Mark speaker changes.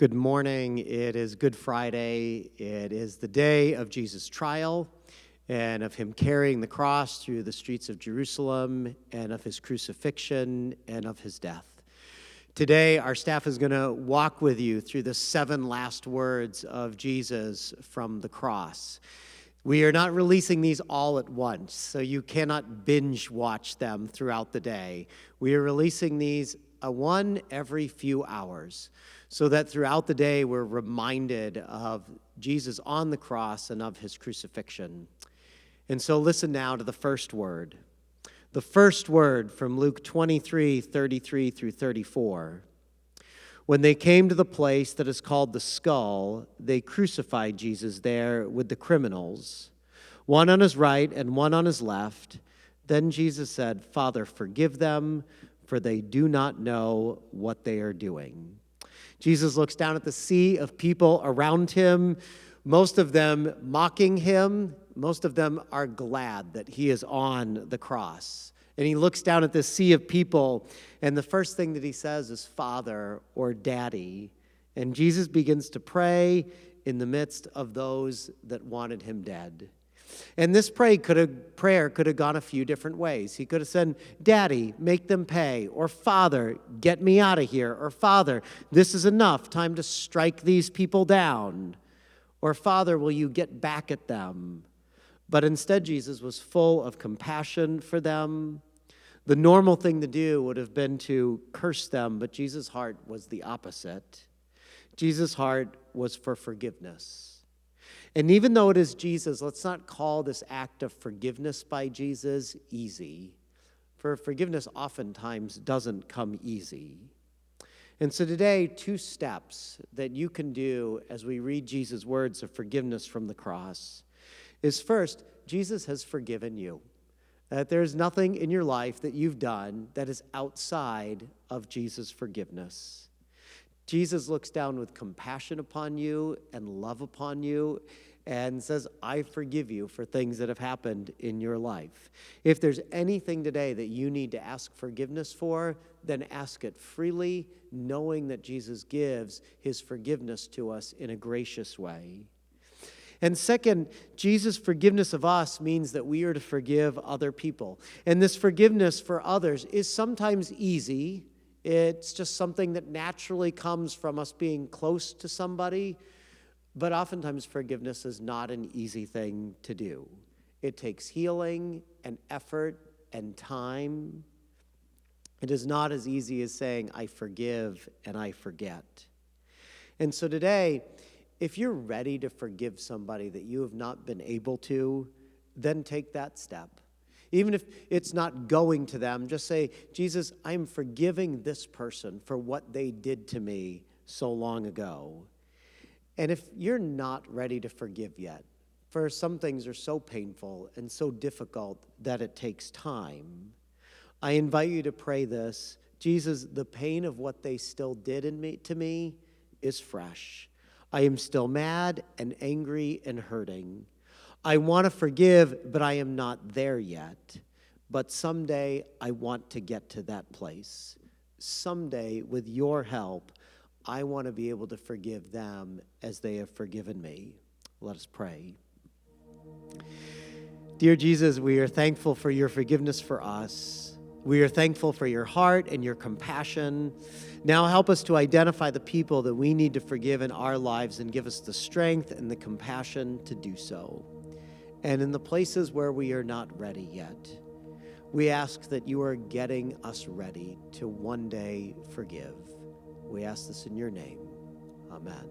Speaker 1: Good morning. It is Good Friday. It is the day of Jesus' trial and of him carrying the cross through the streets of Jerusalem and of his crucifixion and of his death. Today, our staff is going to walk with you through the 7 last words of Jesus from the cross. We are not releasing these all at once, so you cannot binge watch them throughout the day. We are releasing these one every few hours, so that throughout the day we're reminded of Jesus on the cross and of his crucifixion. And so listen now to the first word. The first word from Luke 23:33 through 34. When they came to the place that is called the Skull, they crucified Jesus there with the criminals, one on his right and one on his left. Then Jesus said, "Father, forgive them, for they do not know what they are doing." Jesus looks down at the sea of people around him, most of them mocking him. Most of them are glad that he is on the cross. And he looks down at this sea of people, and the first thing that he says is Father or Daddy. And Jesus begins to pray in the midst of those that wanted him dead. And this prayer could have gone a few different ways. He could have said, "Daddy, make them pay," or "Father, get me out of here," or "Father, this is enough, time to strike these people down," or "Father, will you get back at them?" But instead, Jesus was full of compassion for them. The normal thing to do would have been to curse them, but Jesus' heart was the opposite. Jesus' heart was for forgiveness. And even though it is Jesus, let's not call this act of forgiveness by Jesus easy. For forgiveness oftentimes doesn't come easy. And so today, 2 steps that you can do as we read Jesus' words of forgiveness from the cross is first, Jesus has forgiven you. That there's nothing in your life that you've done that is outside of Jesus' forgiveness. Jesus looks down with compassion upon you and love upon you and says, "I forgive you for things that have happened in your life." If there's anything today that you need to ask forgiveness for, then ask it freely, knowing that Jesus gives his forgiveness to us in a gracious way. And second, Jesus' forgiveness of us means that we are to forgive other people. And this forgiveness for others is sometimes easy. It's just something that naturally comes from us being close to somebody. But oftentimes forgiveness is not an easy thing to do. It takes healing and effort and time. It is not as easy as saying, "I forgive and I forget." And so today, if you're ready to forgive somebody that you have not been able to, then take that step. Even if it's not going to them, just say, "Jesus, I'm forgiving this person for what they did to me so long ago." And if you're not ready to forgive yet, for some things are so painful and so difficult that it takes time, I invite you to pray this: "Jesus, the pain of what they still did to me is fresh. I am still mad and angry and hurting. I want to forgive, but I am not there yet. But someday I want to get to that place. Someday, with your help, I want to be able to forgive them as they have forgiven me." Let us pray. Dear Jesus, we are thankful for your forgiveness for us. We are thankful for your heart and your compassion. Now help us to identify the people that we need to forgive in our lives and give us the strength and the compassion to do so. And in the places where we are not ready yet, we ask that you are getting us ready to one day forgive. We ask this in your name. Amen.